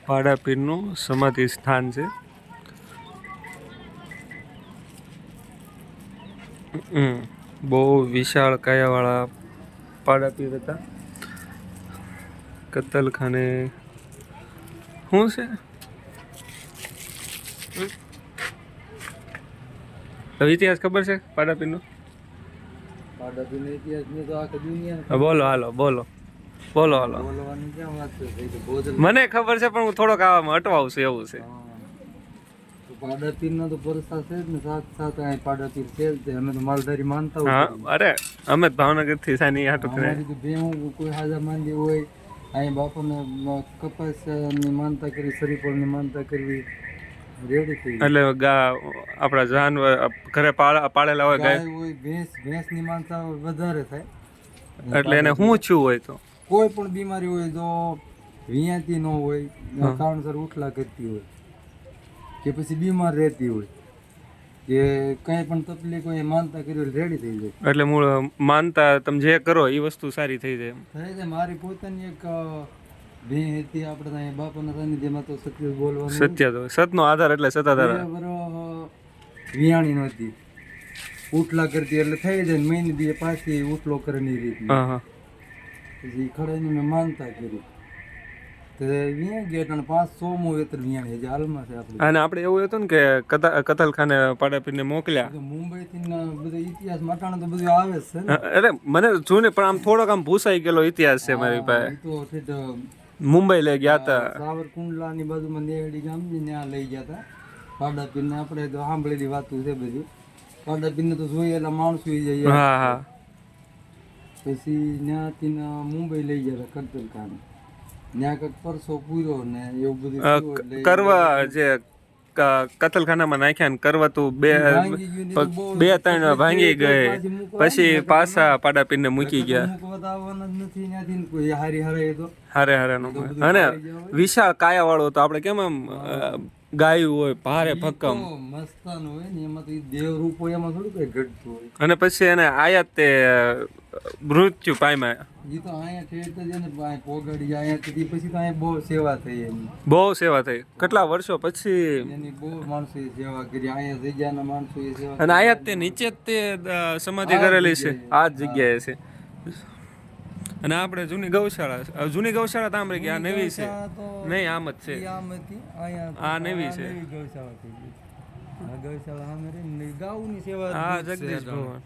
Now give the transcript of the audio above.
પાડાપીરનું સમાધિ સ્થાન છે. બહુ વિશાળ કાયાવાળા પાડાપીર હતા. કતલખાને શું છે? હવે ઇતિહાસ ખબર છે પાડાપીરનો? પાડાપીરનો ઇતિહાસ ને તો આખી દુનિયા બોલો હાલો બોલો હાલો. બોલવાની ક્યાં વાત છે? મને ખબર છે પણ હું થોડોક આવામાં અટવાઉં છું એવું છે. પાડાપીરના તો ભરોસા છે જ ને, સાથ સાથ અહીં પાડાપીર છે જ તે. અમે તો માલધારી માનતા હોય. હા, અરે અમે ભાવનગર થી સાની હાટું અમારી તો ભેહું કોઈ હાજા માંદી હોય, અહીં બાપાને કપાસની માનતા કરી, શરીફળની માનતા કરવી, રેડી થઈ એટલે આપણા જાનવર ઘરે પાળેલા હોય ગાય હોય, ભેંસની માનતા વધારે થાય. એટલે એને શું છું હોય તો કોઈ પણ બીમારી હોય તો વિયાતી ન હોય, કારણસર ઉઠલા કરતી હોય કે પછી બીમાર રહેતી હોય કે કઈ પણ તકલીફ હોય, માનતા કરી હોય રેડી થઈ જાય. એટલે મૂળ માનતા તમે જે કરો એ વસ્તુ સારી થઈ જાય. થઈ જાય. મારી પોતાની એક ભેં હતી આપણે ત્યાં બાપાના સાનિધ્યમાં, તો સત્ય બોલવાનું, સત્ય તો સતનો આધાર એટલે સતાધાર. વિયાણી નહોતી, ઉઠલા કરતી એટલે થઈ જાય. મહિને દી પાછી ઉઠલો કરે ની રીતની. પછી ખડાની મેં માનતા કરી તો વિયા ગયા. 500 વેતર વિયાણી જે હાલમાં છે આપણે. અને આપણે એવું હતું ને કે કતલખાને પાડાપીરને મોકલ્યા. મુંબઈ થી બધો ઇતિહાસ મટાણા તો બધું આવે છે ને. એટલે મને જૂને પણ આમ થોડોક આમ ભૂસાઈ ગયેલો ઇતિહાસ છે મારી પાસે. તો મુંબઈ લઈ ગયા હતા. સાવરકુંડલા ની બાજુમાં નેહડી ગામ ને ત્યાં લઈ ગયા હતા પાડાપીરને. આપણે તો સાંભળેલી વાતું છે બધી. પાડાપીરને તો જોયેલા માણસો જાય. હા હા. પછી ત્યાંથી મુંબઈ લઈ ગયા હતા કતલખાને. ત્યાં કંઈક પરસો પૂર્યો ને એવું બધું કરવા જે કતલખાનામાં નાખ્યા ને કરવા તું 2-3 ભાંગી ગઈ. પછી પાછા પાડાપીરને મૂકી ગયા. હારે અને વિશાળ કાયા વાળો તો આપણે કેમ આમ ગાયું હોય ભારે ભક્કમ મસ્તાન હોય ને, એમાં તો દેવ રૂપ હોય, એમાં થોડું કઈ ઘટતું હોય. અને પછી એને આયાત તે મૃત્યુ પામ્યા. એ તો અહીંયા ઠેઠ જ એને પોગાડી અહીંયા પછી તો અહીંયા બહુ સેવા થઈ એની. બહુ સેવા થઈ. કેટલા વર્ષો પછી એની બહુ માણસોએ સેવા કરી. અહીંયા જગ્યાના માણસોએ સેવા. અને આયાત તે નીચે જ તે સમાધિ કરેલી છે આ જ જગ્યાએ છે. અને આપણે જૂની ગૌશાળા તો આમ રહી ગઈ. આ નવી છે નહીં, આમ જ છે. આ નવી છે. ગૌશાળા થઈ ગઈ. ગૌશાળા સામે ગાઉની સેવા. હા, જગદીશ ભગવાન.